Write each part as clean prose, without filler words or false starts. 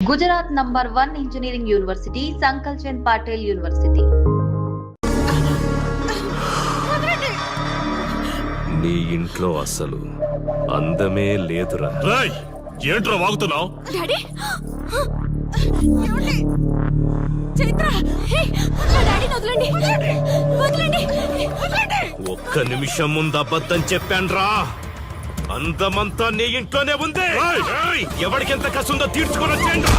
Gujarat number 1 engineering university Sankalchand Patil university. నీ ఇంట్లో అసలు అందమే లేదురా. ఏంట్రా వాగుతున్నావు? ఒక్క నిమిషం ముందు అబద్ధం చెప్పాన్రా. అందమంతా నీ ఇంట్లోనే ఉంది. ఎవరికెంత కసుందో తీర్చుకొని వచ్చేయండి.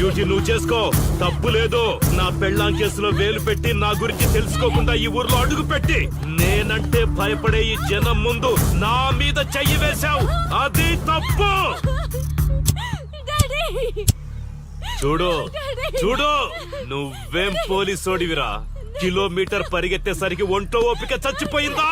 డ్యూటీ నువ్వు చేసుకో, తప్పు లేదు. నా పెళ్ళాం కేసులో వేలు పెట్టి నా గురించి తెలుసుకోకుండా ఈ ఊర్లో అడుగు పెట్టి నేనంటే భయపడే ఈ జనం ముందు నా మీద చెయ్యి వేశావు. అది తప్పు. చూడు చూడు, నువ్వేం పోలీసోడివిరా. కిలోమీటర్ పరిగెత్తేసరికి ఒంట్లో ఓపిక చచ్చిపోయిందా?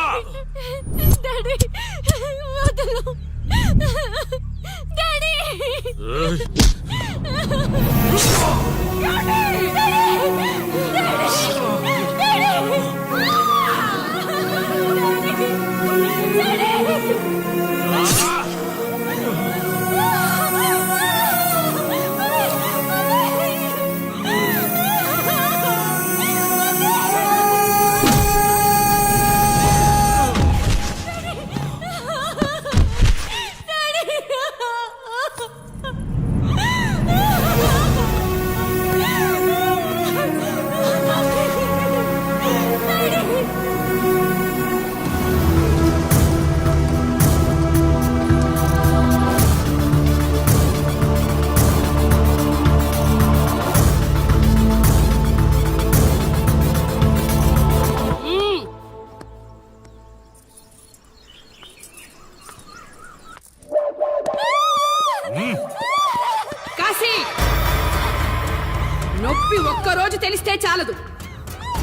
నొప్పి ఒక్కరోజు తెలిస్తే చాలదు,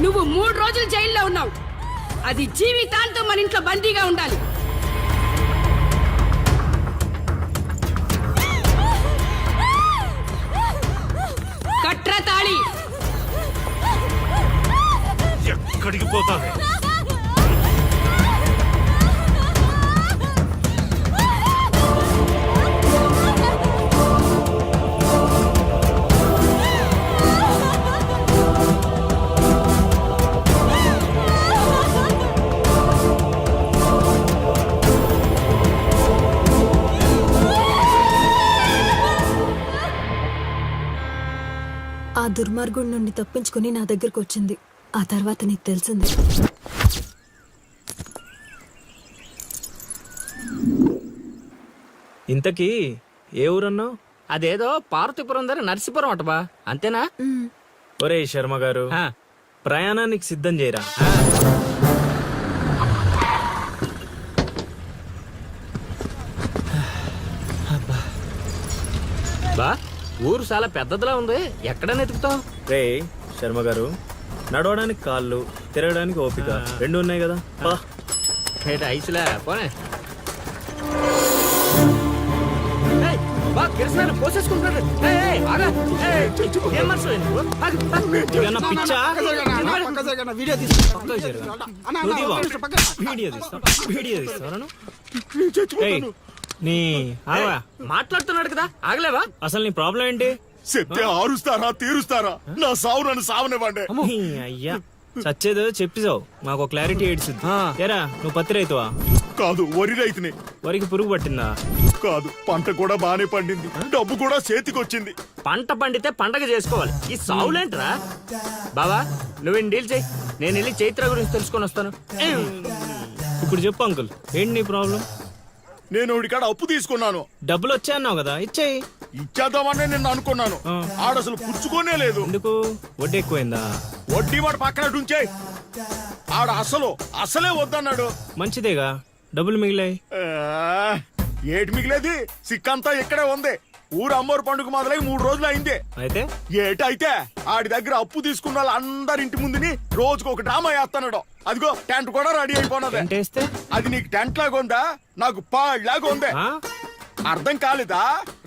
నువ్వు 3 రోజులు జైల్లో ఉన్నావు. అది జీవితాంతం మన ఇంట్లో బందీగా ఉండాలి. కట్రా తాళి. ఎక్కడికి పోతావే? ఆ దుర్మార్గుడి నుండి తప్పించుకుని నా దగ్గరకు వచ్చింది. ఆ తర్వాత నీకు తెలిసింది. ఇంతకీ ఏ ఊరన్నావు? అదేదో పార్వతీపురం దగ్గర నర్సీపురం అటబా, అంతేనా? ఒరే శర్మ గారు, ప్రయాణానికి సిద్ధం చేయరా. బా, ఊరు చాలా పెద్దదిలా ఉంది. ఎక్కడ వెతుకుతావు? రే శర్మ గారు, నడవడానికి కాళ్ళు, తిరగడానికి ఓపిక 2 ఉన్నాయి కదా. ఐసులే పోనే. పోసేసుకుంటాడు. మాట్లాడుతున్నాడు కదా, ఆగలేవా? అసలు నీ ప్రాబ్లం ఏంటి? చెప్తే ఆరుస్తారా తీరుస్తారా? నా సావు నన్ను సావనివ్వండి. అయ్యా చచ్చేదో చెప్పిసావు, మాకు క్లారిటీ ఏడ్చింది. ఏరా నువ్వు పత్తి రైతువా? కాదు, వరి రైతుని. వరికి పురుగు పట్టిందా? కాదు, పంట కూడా బానే పండింది, డబ్బు కూడా చేతికొచ్చింది. పంట పండితే పండగ చేసుకోవాలి, ఈ సావులేంట్రా? బావా నువ్వు డీల్ చేయి, నేను వెళ్ళి చైత్ర గురించి తెలుసుకొని వస్తాను. ఇప్పుడు చెప్పు అంకుల్, ఏంటి నీ ప్రాబ్లం? నేను ఇక్కడ అప్పు తీసుకున్నాను. డబ్బులు వచ్చాయన్నావు కదా, ఇచ్చేయి. ఇచ్చేద్దామని నేను అనుకున్నాను. ఆ. ఆడసలు పుచ్చుకోనే లేదు. ఎందుకు? వడ్డీ ఎక్కువైందా? వడ్డీ వాడు పక్కన ఉంచేయి. ఆడ అసలే వద్దన్నాడు. మంచిదేగా, డబ్బులు మిగిలాయి. ఆ, ఏటి మిగిలేది? సిక్కంతా ఇక్కడే ఉంది. ఊరు అమ్మోరు పండుగ మొదలై 3 రోజులు అయింది. అయితే ఏటైతే ఆడి దగ్గర అప్పు తీసుకున్న వాళ్ళందరి ఇంటి ముందుని రోజుకు ఒక డ్రామా వేస్తున్నాడు. అదిగో టెంట్ కూడా రెడీ అయిపోయినది. టెంట్ వేస్తే? అది నీకు టెంట్ లాగా ఉందా? నాకు పాళ్ళలాగా ఉంది. ఆ? అర్థం కాలేదా?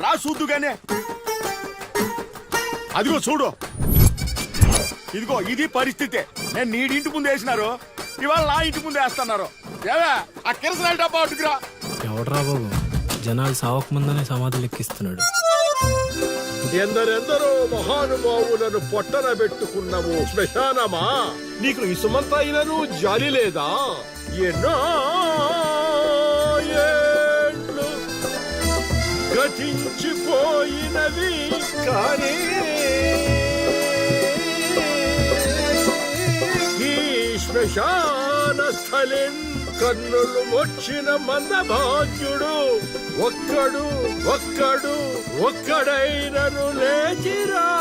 రా చూద్దుగానే. అదిగో చూడు. ఇదిగో ఇది పరిస్థితి. నేను నీడి ఇంటి ముందు వేసినారు, ఇవాళ నా ఇంటి ముందు వేస్తున్నారు. ఏవే ఆ కిరసనాల డబ్బా అటుకురా. ఎవడరా బాబు, జనాలు సావక ముందనే సమాధులు ఎక్కిస్తున్నాడు. ఎందరెందరో మహానుభావులను పొట్టన పెట్టుకున్నావు శ్మశానమా, నీకు ఇసుమంతైనను జాలి లేదా? ఎన్నో ఏండ్లు గతించిపోయినవి కానీ ఈ శ్మశాన స్థలిన్ కన్నులు వచ్చిన మందభాగ్యుడు ఒక్కడైనను లేచిరాడు.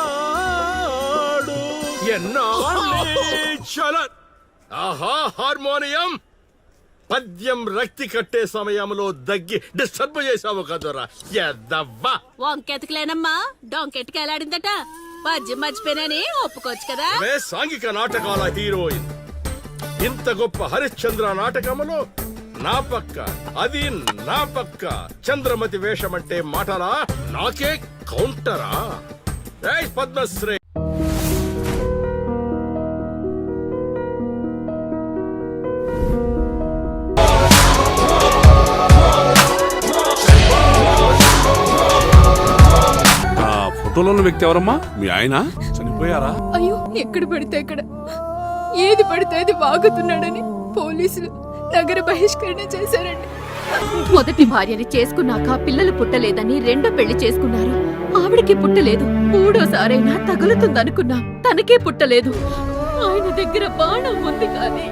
ఎన్నాళ్ళ ఆహా హార్మోనియం పద్యం రక్తి కట్టే సమయంలో దగ్గి డిస్టర్బ్ చేసావు కదరా ఎద్దవ్వా. వంకెతకలేనమ్మా, డొంకెట్టుకెళ్ళాడిందట. పద్యం మర్చిపోయినని ఒప్పుకోవచ్చు కదా. సాంఘిక నాటకాల హీరోయిన్ ఇంత గొప్ప హరిశ్చంద్ర నాటకములో నా పక్క చంద్రమతి వేషమంటే మాటలా? నాకే కౌంటరా? పద్మశ్రీ ఫోటోలో ఉన్న వ్యక్తి ఎవరమ్మా? మీ ఆయన చనిపోయారా? అయ్యో, ఎక్కడ పడితే అక్కడ ఏది పడితే అది వాగుతున్నాడని పోలీసులు నగర బహిష్కరణ చేశారండి. మొదటి భార్యని చేసుకున్నాక పిల్లలు పుట్టలేదని రెండో పెళ్లి చేసుకున్నారు. ఆవిడకి పుట్టలేదు. మూడోసారైనా తగులుతుందనుకున్నా, తనకే పుట్టలేదు. ఆయన దగ్గర బాణం ఉంది కానీ